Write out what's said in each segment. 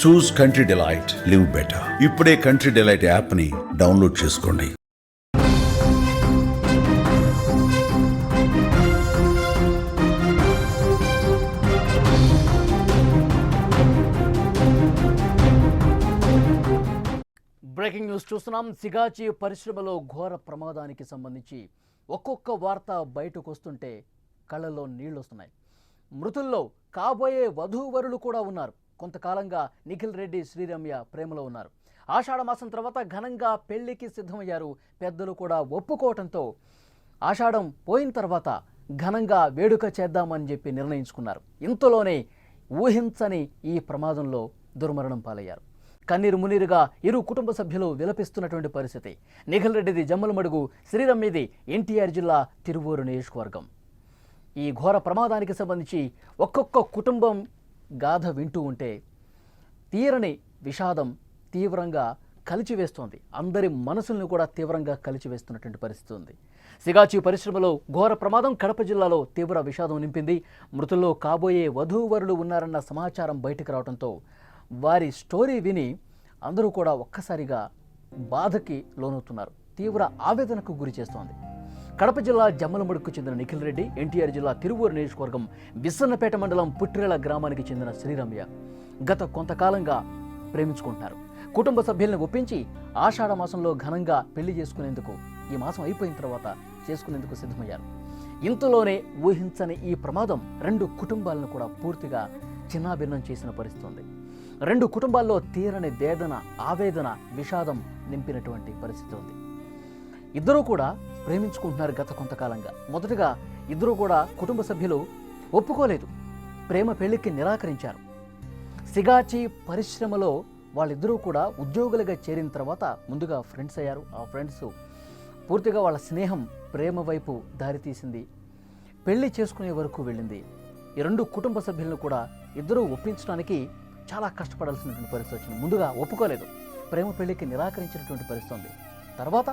చూస్ country delight, live better. ఇప్పుడే country delight యాప్ని download చేసుకోండి. బ్రేకింగ్ న్యూస్ చూస్తున్నాం. సిగాచి పరిశ్రమలో ఘోర ప్రమాదానికి సంబంధించి ఒక్కొక్క వార్త బయటకు వస్తుంటే కళ్ళల్లో నీళ్లు వస్తున్నాయి. మృతుల్లో కాబోయే వధూవరులు కూడా ఉన్నారు. కొంతకాలంగా నిఖిల్ రెడ్డి, శ్రీరమ్య ప్రేమలో ఉన్నారు. ఆషాఢ మాసం తర్వాత ఘనంగా పెళ్లికి సిద్ధమయ్యారు. పెద్దలు కూడా ఒప్పుకోవటంతో ఆషాఢం పోయిన తర్వాత ఘనంగా వేడుక చేద్దామని చెప్పి నిర్ణయించుకున్నారు. ఇంతలోనే ఊహించని ఈ ప్రమాదంలో దుర్మరణం పాలయ్యారు. కన్నీరు మునీరుగా ఇరు కుటుంబ సభ్యులు విలపిస్తున్నటువంటి పరిస్థితి. నిఖిల్ రెడ్డిది జమ్మలమడుగు, శ్రీరమ్యది ఎన్టీఆర్ జిల్లా తిరువూరు నియోజకవర్గం. ఈ ఘోర ప్రమాదానికి సంబంధించి ఒక్కొక్క కుటుంబం గాథ వింటూ ఉంటే తీరని విషాదం తీవ్రంగా కలిచివేస్తోంది. అందరి మనసులను కూడా తీవ్రంగా కలిచివేస్తున్నటువంటి పరిస్థితి ఉంది. సిగాచి పరిశ్రమలో ఘోర ప్రమాదం కడప జిల్లాలో తీవ్ర విషాదం నింపింది. మృతుల్లో కాబోయే వధూవరులు ఉన్నారన్న సమాచారం బయటకు రావడంతో వారి స్టోరీ విని అందరూ కూడా ఒక్కసారిగా బాధకి లోనవుతున్నారు. తీవ్ర ఆవేదనకు గురి చేస్తోంది. కడప జిల్లా జమ్మలమడుగుకు చెందిన నిఖిల్ రెడ్డి, ఎన్టీఆర్ జిల్లా తిరువూరు నియోజకవర్గం బిస్సన్నపేట మండలం పుట్టిరేల గ్రామానికి చెందిన శ్రీరమ్య గత కొంతకాలంగా ప్రేమించుకుంటున్నారు. కుటుంబ సభ్యులను ఒప్పించి ఆషాఢ మాసంలో ఘనంగా పెళ్లి చేసుకునేందుకు, ఈ మాసం అయిపోయిన తర్వాత చేసుకునేందుకు సిద్ధమయ్యారు. ఇంతలోనే ఊహించని ఈ ప్రమాదం రెండు కుటుంబాలను కూడా పూర్తిగా చిన్నాభిన్నం చేసిన పరిస్థితి ఉంది. రెండు కుటుంబాల్లో తీరని వేదన, ఆవేదన, విషాదం నింపినటువంటి పరిస్థితి ఉంది. ఇద్దరూ కూడా ప్రేమించుకుంటున్నారు గత కొంతకాలంగా. మొదటగా ఇద్దరూ కూడా కుటుంబ సభ్యులు ఒప్పుకోలేదు, ప్రేమ పెళ్లికి నిరాకరించారు. సిగాచి పరిశ్రమలో వాళ్ళిద్దరూ కూడా ఉద్యోగులుగా చేరిన తర్వాత ముందుగా ఫ్రెండ్స్ అయ్యారు. ఆ ఫ్రెండ్స్ పూర్తిగా వాళ్ళ స్నేహం ప్రేమ వైపు దారితీసింది, పెళ్లి చేసుకునే వరకు వెళ్ళింది. ఈ రెండు కుటుంబ సభ్యులను కూడా ఇద్దరూ ఒప్పించడానికి చాలా కష్టపడాల్సినటువంటి పరిస్థితి వచ్చింది. ముందుగా ఒప్పుకోలేదు, ప్రేమ పెళ్లికి నిరాకరించినటువంటి పరిస్థితి ఉంది. తర్వాత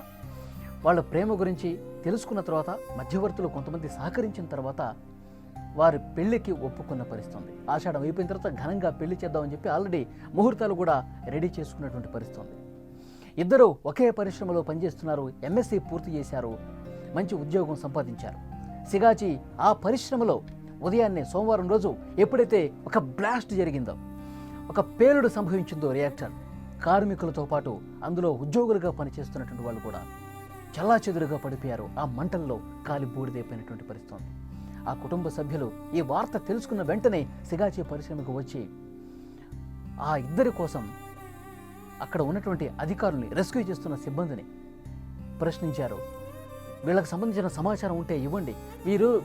వాళ్ళ ప్రేమ గురించి తెలుసుకున్న తర్వాత మధ్యవర్తులు కొంతమంది సహకరించిన తర్వాత వారి పెళ్లికి ఒప్పుకున్న పరిస్థితి ఉంది. ఆషాఢం అయిపోయిన తర్వాత ఘనంగా పెళ్లి చేద్దామని చెప్పి ఆల్రెడీ ముహూర్తాలు కూడా రెడీ చేసుకున్నటువంటి పరిస్థితి ఉంది. ఇద్దరు ఒకే పరిశ్రమలో పనిచేస్తున్నారు, ఎంఎస్సీ పూర్తి చేశారు, మంచి ఉద్యోగం సంపాదించారు. సిగాచి ఆ పరిశ్రమలో ఉదయాన్నే సోమవారం రోజు ఎప్పుడైతే ఒక బ్లాస్ట్ జరిగిందో, ఒక పేలుడు సంభవించిందో రియాక్టర్, కార్మికులతో పాటు అందులో ఉద్యోగులుగా పనిచేస్తున్నటువంటి వాళ్ళు కూడా చల్లాచెదురుగా పడిపోయారు. ఆ మంటల్లో కాలి బూడిదైపోయినటువంటి పరిస్థితి ఉంది. ఆ కుటుంబ సభ్యులు ఈ వార్త తెలుసుకున్న వెంటనే సిగాచి పరిశ్రమకు వచ్చి ఆ ఇద్దరి కోసం అక్కడ ఉన్నటువంటి అధికారుల్ని, రెస్క్యూ చేస్తున్న సిబ్బందిని ప్రశ్నించారు. వీళ్ళకి సంబంధించిన సమాచారం ఉంటే ఇవ్వండి,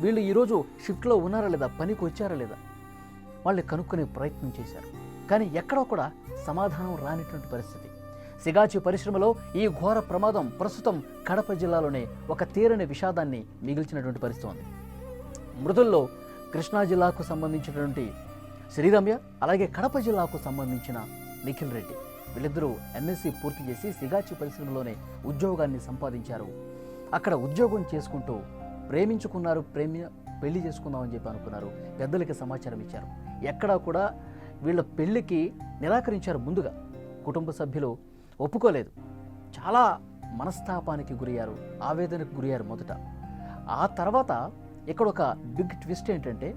వీళ్ళు ఈరోజు షిఫ్ట్లో ఉన్నారా లేదా, పనికి వచ్చారా లేదా, వాళ్ళు కనుక్కునే ప్రయత్నం చేశారు. కానీ ఎక్కడో కూడా సమాధానం రానిటువంటి పరిస్థితి. సిగాచి పరిశ్రమలో ఈ ఘోర ప్రమాదం ప్రస్తుతం కడప జిల్లాలోనే ఒక తీరని విషాదాన్ని మిగిల్చినటువంటి పరిస్థితి ఉంది. మృతుల్లో కృష్ణా జిల్లాకు సంబంధించినటువంటి శ్రీరమ్య, అలాగే కడప జిల్లాకు సంబంధించిన నిఖిల్ రెడ్డి, వీళ్ళిద్దరూ ఎంఎస్సీ పూర్తి చేసి సిగాచి పరిశ్రమలోనే ఉద్యోగాన్ని సంపాదించారు. అక్కడ ఉద్యోగం చేసుకుంటూ ప్రేమించుకున్నారు, పెళ్లి చేసుకుందామని చెప్పి అనుకున్నారు. పెద్దలకి సమాచారం ఇచ్చారు. ఎక్కడా కూడా వీళ్ళ పెళ్లికి నిరాకరించారు. ముందుగా కుటుంబ సభ్యులు ఒప్పుకోలేదు. చాలా మనస్తాపానికి గురయ్యారు, ఆవేదనకు గురయ్యారు మొదట. ఆ తర్వాత ఇక్కడ ఒక బిగ్ ట్విస్ట్ ఏంటంటే,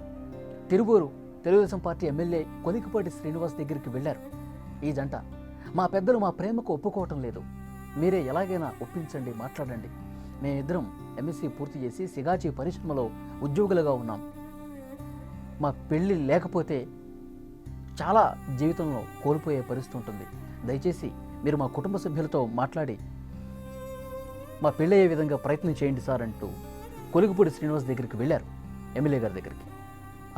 తిరువూరు తెలుగుదేశం పార్టీ ఎమ్మెల్యే కొలికిపాటి శ్రీనివాస్ దగ్గరికి వెళ్ళారు ఈ జంట. మా పెద్దలు మా ప్రేమకు ఒప్పుకోవటం లేదు, మీరే ఎలాగైనా ఒప్పించండి, మాట్లాడండి. మేమిద్దరం ఎంఎస్సీ పూర్తి చేసి సిగాచి పరిశ్రమలో ఉద్యోగులుగా ఉన్నాం, మా పెళ్ళి లేకపోతే చాలా జీవితంలో కోల్పోయే పరిస్థితి ఉంటుంది, దయచేసి మీరు మా కుటుంబ సభ్యులతో మాట్లాడి మా పెళ్ళయ్యే విధంగా ప్రయత్నం చేయండి సార్ అంటూ కొలిగిపూడి శ్రీనివాస్ దగ్గరికి వెళ్ళారు, ఎమ్మెల్యే గారి దగ్గరికి.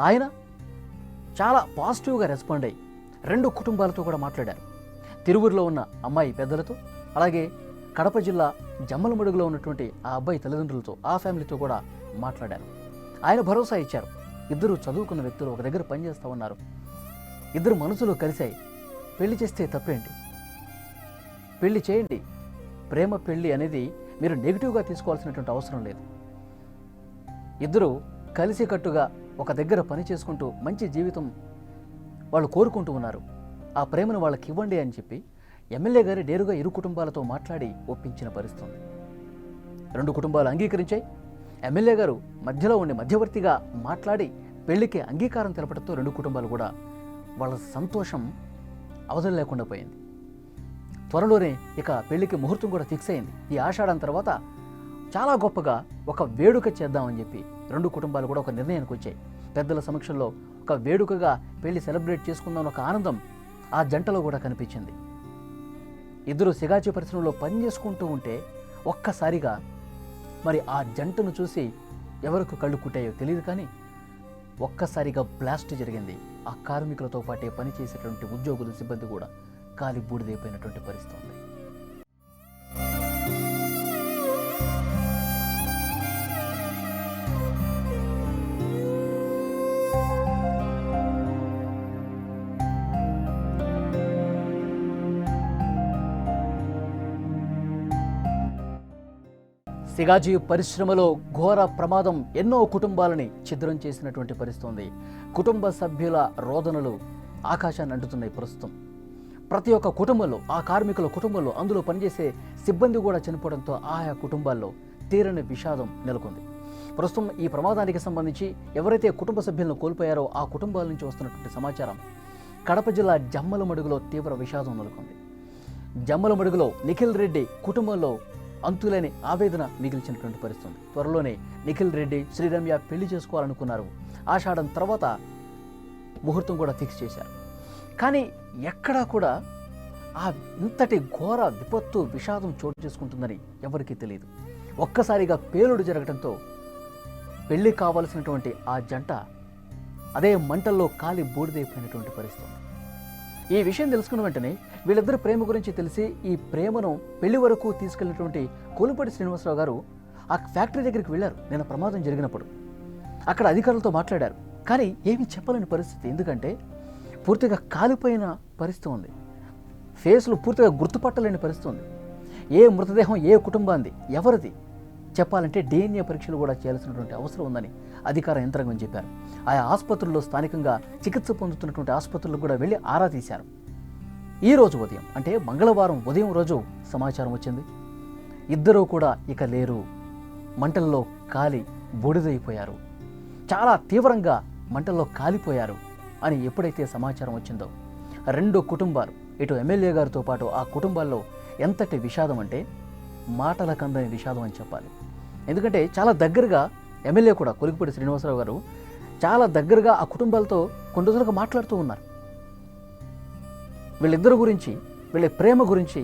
ఆయన చాలా పాజిటివ్గా రెస్పాండ్ అయ్యి రెండు కుటుంబాలతో కూడా మాట్లాడారు. తిరువూరులో ఉన్న అమ్మాయి పెద్దలతో, అలాగే కడప జిల్లా జమ్మలమడుగులో ఉన్నటువంటి ఆ అబ్బాయి తల్లిదండ్రులతో, ఆ ఫ్యామిలీతో కూడా మాట్లాడారు. ఆయన భరోసా ఇచ్చారు. ఇద్దరు చదువుకున్న వ్యక్తులు ఒక దగ్గర పనిచేస్తూ ఉన్నారు, ఇద్దరు మనసులో కలిశాయి, పెళ్లి చేస్తే తప్పేంటి, పెళ్లి చేయండి, ప్రేమ పెళ్లి అనేది మీరు నెగిటివ్గా తీసుకోవాల్సినటువంటి అవసరం లేదు. ఇద్దరు కలిసికట్టుగా ఒక దగ్గర పని చేసుకుంటూ మంచి జీవితం వాళ్ళు కోరుకుంటూ ఉన్నారు. ఆ ప్రేమను వాళ్ళకి ఇవ్వండి అని చెప్పి ఎమ్మెల్యే గారు నేరుగా ఇరు కుటుంబాలతో మాట్లాడి ఒప్పించిన పరిస్థితి. 2 కుటుంబాలు అంగీకరించాయి. ఎమ్మెల్యే గారు మధ్యలో ఉండి మధ్యవర్తిగా మాట్లాడి పెళ్లికి అంగీకారం తెలపడంతో 2 కుటుంబాలు కూడా వాళ్ళ సంతోషం అవధులు లేకుండా పోయింది. త్వరలోనే ఇక పెళ్లికి ముహూర్తం కూడా ఫిక్స్ అయింది. ఈ ఆషాఢం తర్వాత చాలా గొప్పగా ఒక వేడుక చేద్దామని చెప్పి 2 కుటుంబాలు కూడా ఒక నిర్ణయానికి వచ్చాయి. పెద్దల సమక్షంలో ఒక వేడుకగా పెళ్లి సెలబ్రేట్ చేసుకుందాం ఒక ఆనందం ఆ జంటలో కూడా కనిపించింది. ఇద్దరు సిగాచి పరిశ్రమలో పని చేసుకుంటూ ఉంటే ఒక్కసారిగా మరి ఆ జంటను చూసి ఎవరికి కళ్ళు కుట్టాయో తెలియదు, కానీ ఒక్కసారిగా బ్లాస్ట్ జరిగింది. ఆ కార్మికులతో పాటే పనిచేసేటువంటి ఉద్యోగులు, సిబ్బంది కూడా కాలి బూడిదైపోయినటువంటి పరిస్థితి ఉంది. సిగాజీ పరిశ్రమలో ఘోర ప్రమాదం ఎన్నో కుటుంబాలని ఛిద్రం చేసినటువంటి పరిస్థితి ఉంది. కుటుంబ సభ్యుల రోదనలు ఆకాశాన్ని అంటుతున్నాయి ప్రస్తుతం. ప్రతి ఒక్క కుటుంబంలో, ఆ కార్మికుల కుటుంబంలో, అందులో పనిచేసే సిబ్బంది కూడా చనిపోవడంతో ఆయా కుటుంబాల్లో తీరని విషాదం నెలకొంది. ప్రస్తుతం ఈ ప్రమాదానికి సంబంధించి ఎవరైతే కుటుంబ సభ్యులను కోల్పోయారో ఆ కుటుంబాల నుంచి వస్తున్నటువంటి సమాచారం కడప జిల్లా జమ్మలమడుగులో తీవ్ర విషాదం నెలకొంది. జమ్మలమడుగులో నిఖిల్ రెడ్డి కుటుంబంలో అంతులేని ఆవేదన మిగిల్చినటువంటి పరిస్థితి. త్వరలోనే నిఖిల్ రెడ్డి, శ్రీరమ్య పెళ్లి చేసుకోవాలనుకున్నారు. ఆషాఢం తర్వాత ముహూర్తం కూడా ఫిక్స్ చేశారు. కానీ ఎక్కడా కూడా ఆ ఇంతటి ఘోర విపత్తు, విషాదం చోటు చేసుకుంటుందని ఎవరికీ తెలియదు. ఒక్కసారిగా పేలుడు జరగడంతో పెళ్లి కావలసినటువంటి ఆ జంట అదే మంటల్లో కాలి బూడిదైపోయినటువంటి పరిస్థితి. ఈ విషయం తెలుసుకున్న వెంటనే వీళ్ళిద్దరి ప్రేమ గురించి తెలిసి ఈ ప్రేమను పెళ్లి వరకు తీసుకెళ్లినటువంటి కోలుపడి శ్రీనివాసరావు గారు ఆ ఫ్యాక్టరీ దగ్గరికి వెళ్ళారు నిన్న ప్రమాదం జరిగినప్పుడు. అక్కడ అధికారులతో మాట్లాడారు, కానీ ఏమీ చెప్పలేని పరిస్థితి. ఎందుకంటే పూర్తిగా కాలిపోయిన పరిస్థితి ఉంది. ఫేస్లు పూర్తిగా గుర్తుపట్టలేని పరిస్థితి ఉంది. ఏ మృతదేహం ఏ కుటుంబాంది, ఎవరిది చెప్పాలంటే DNA పరీక్షలు కూడా చేయాల్సినటువంటి అవసరం ఉందని అధికార యంత్రాంగం చెప్పారు. ఆయా ఆసుపత్రుల్లో స్థానికంగా చికిత్స పొందుతున్నటువంటి ఆసుపత్రులకు కూడా వెళ్ళి ఆరా తీశారు. ఈ రోజు ఉదయం అంటే మంగళవారం ఉదయం రోజు సమాచారం వచ్చింది. ఇద్దరూ కూడా ఇక లేరు, మంటల్లో కాలి బూడిదైపోయారు, చాలా తీవ్రంగా మంటల్లో కాలిపోయారు అని ఎప్పుడైతే సమాచారం వచ్చిందో 2 కుటుంబాలు, ఇటు ఎమ్మెల్యే గారితో పాటు ఆ కుటుంబాల్లో ఎంతటి విషాదం అంటే మాటలకు అందని విషాదం అని చెప్పాలి. ఎందుకంటే చాలా దగ్గరగా ఎమ్మెల్యే కూడా కొలికిపూడి శ్రీనివాసరావు గారు చాలా దగ్గరగా ఆ కుటుంబాలతో కొన్ని రోజులుగా మాట్లాడుతూ ఉన్నారు. వీళ్ళిద్దరు గురించి, వీళ్ళ ప్రేమ గురించి,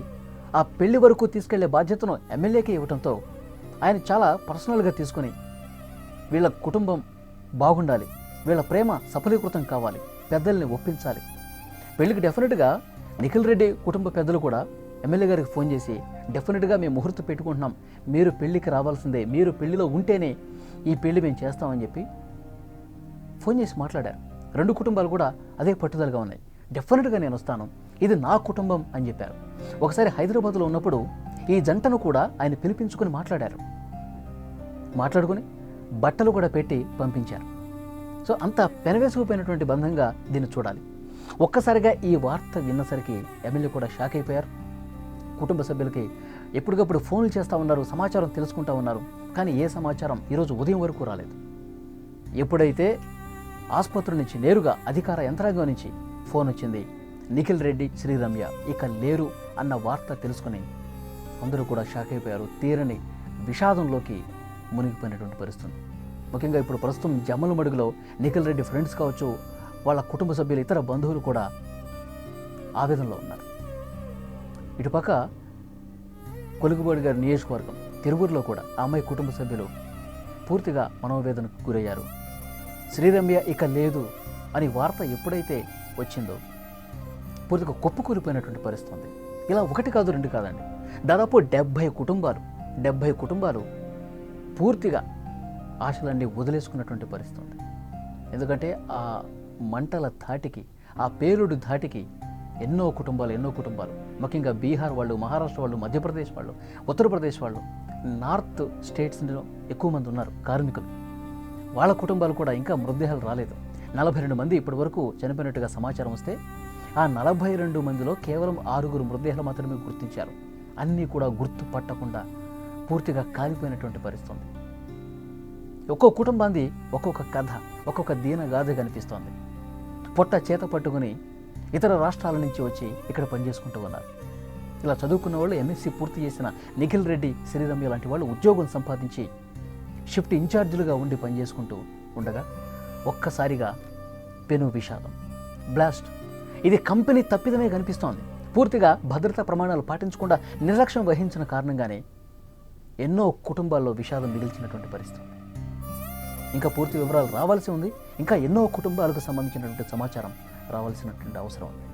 ఆ పెళ్లి వరకు తీసుకెళ్లే బాధ్యతను ఎమ్మెల్యేకే ఇవ్వడంతో ఆయన చాలా పర్సనల్గా తీసుకొని వీళ్ళ కుటుంబం బాగుండాలి, వీళ్ళ ప్రేమ సఫలీకృతం కావాలి, పెద్దల్ని ఒప్పించాలి. పెళ్లికి డెఫినెట్గా నిఖిల్ రెడ్డి కుటుంబ పెద్దలు కూడా ఎమ్మెల్యే గారికి ఫోన్ చేసి డెఫినెట్గా మేము ముహూర్తం పెట్టుకుంటున్నాం, మీరు పెళ్లికి రావాల్సిందే, మీరు పెళ్లిలో ఉంటేనే ఈ పెళ్లి మేము చేస్తామని చెప్పి ఫోన్ చేసి మాట్లాడారు. 2 కుటుంబాలు కూడా అదే పట్టుదలగా ఉన్నాయి. డెఫినెట్గా నేను వస్తాను, ఇది నా కుటుంబం అని చెప్పారు. ఒకసారి హైదరాబాద్లో ఉన్నప్పుడు ఈ జంటను కూడా ఆయన పిలిపించుకొని మాట్లాడారు. మాట్లాడుకొని బట్టలు కూడా పెట్టి పంపించారు. సో అంత పెనవేసుకుపోయినటువంటి బంధంగా దీన్ని చూడాలి. ఒక్కసారిగా ఈ వార్త విన్నసరికి ఎమ్మెల్యే కూడా షాక్ అయిపోయారు. కుటుంబ సభ్యులకి ఎప్పటికప్పుడు ఫోన్లు చేస్తూ ఉన్నారు, సమాచారం తెలుసుకుంటూ ఉన్నారు. కానీ ఏ సమాచారం ఈరోజు ఉదయం వరకు రాలేదు. ఎప్పుడైతే ఆసుపత్రి నుంచి నేరుగా అధికార యంత్రాంగం నుంచి ఫోన్ వచ్చింది, నిఖిల్ రెడ్డి, శ్రీరమ్య ఇక లేరు అన్న వార్త తెలుసుకుని అందరూ కూడా షాక్ అయిపోయారు. తీరని విషాదంలోకి మునిగిపోయినటువంటి పరిస్థితి. ముఖ్యంగా ఇప్పుడు ప్రస్తుతం జమ్మలమడుగులో నిఖిల్ రెడ్డి ఫ్రెండ్స్ కావచ్చు, వాళ్ళ కుటుంబ సభ్యులు, ఇతర బంధువులు కూడా ఆవేదనలో ఉన్నారు. ఇటుపక్క కొలుగుబడి గారి నియోజకవర్గం తిరువూరులో కూడా ఆ అమ్మాయి కుటుంబ సభ్యులు పూర్తిగా మనోవేదనకు గురయ్యారు. శ్రీరమ్య ఇక లేదు అని వార్త ఎప్పుడైతే వచ్చిందో పూర్తిగా కుప్పకూలిపోయినటువంటి పరిస్థితి ఉంది. ఇలా 1 కాదు 2 కాదండి, దాదాపు 70 కుటుంబాలు పూర్తిగా ఆశలన్నీ వదిలేసుకున్నటువంటి పరిస్థితి ఉంది. ఎందుకంటే ఆ మంటల ధాటికి, ఆ పేలుడు ధాటికి ఎన్నో కుటుంబాలు ముఖ్యంగా బీహార్ వాళ్ళు, మహారాష్ట్ర వాళ్ళు, మధ్యప్రదేశ్ వాళ్ళు, ఉత్తరప్రదేశ్ వాళ్ళు, నార్త్ స్టేట్స్లో ఎక్కువ మంది ఉన్నారు కార్మికులు. వాళ్ళ కుటుంబాలు కూడా ఇంకా మృతదేహాలు రాలేదు. 42 మంది ఇప్పటి వరకు చనిపోయినట్టుగా సమాచారం వస్తే ఆ 42 మందిలో కేవలం 6 మృతదేహాలు మాత్రమే గుర్తించారు. అన్నీ కూడా గుర్తుపట్టకుండా పూర్తిగా కాలిపోయినటువంటి పరిస్థితి ఉంది. ఒక్కో కుటుంబాన్ని ఒక్కొక్క కథ, ఒక్కొక్క దీనగాథ కనిపిస్తోంది. పొట్ట చేత పట్టుకుని ఇతర రాష్ట్రాల నుంచి వచ్చి ఇక్కడ పనిచేసుకుంటూ ఉన్నారు. ఇలా చదువుకున్న వాళ్ళు ఎంఎస్సీ పూర్తి చేసిన నిఖిల్ రెడ్డి, శ్రీరమ్య లాంటి వాళ్ళు ఉద్యోగం సంపాదించి షిఫ్ట్ ఇన్ఛార్జీలుగా ఉండి పనిచేసుకుంటూ ఉండగా ఒక్కసారిగా పెను విషాదం, బ్లాస్ట్. ఇది కంపెనీ తప్పిదమే కనిపిస్తోంది. పూర్తిగా భద్రతా ప్రమాణాలు పాటించకుండా నిర్లక్ష్యం వహించిన కారణంగానే ఎన్నో కుటుంబాల్లో విషాదం మిగిల్చినటువంటి పరిస్థితి. ఇంకా పూర్తి వివరాలు రావాల్సి ఉంది. ఇంకా ఎన్నో కుటుంబాలకు సంబంధించినటువంటి సమాచారం రావాల్సినటువంటి అవసరం ఉంది.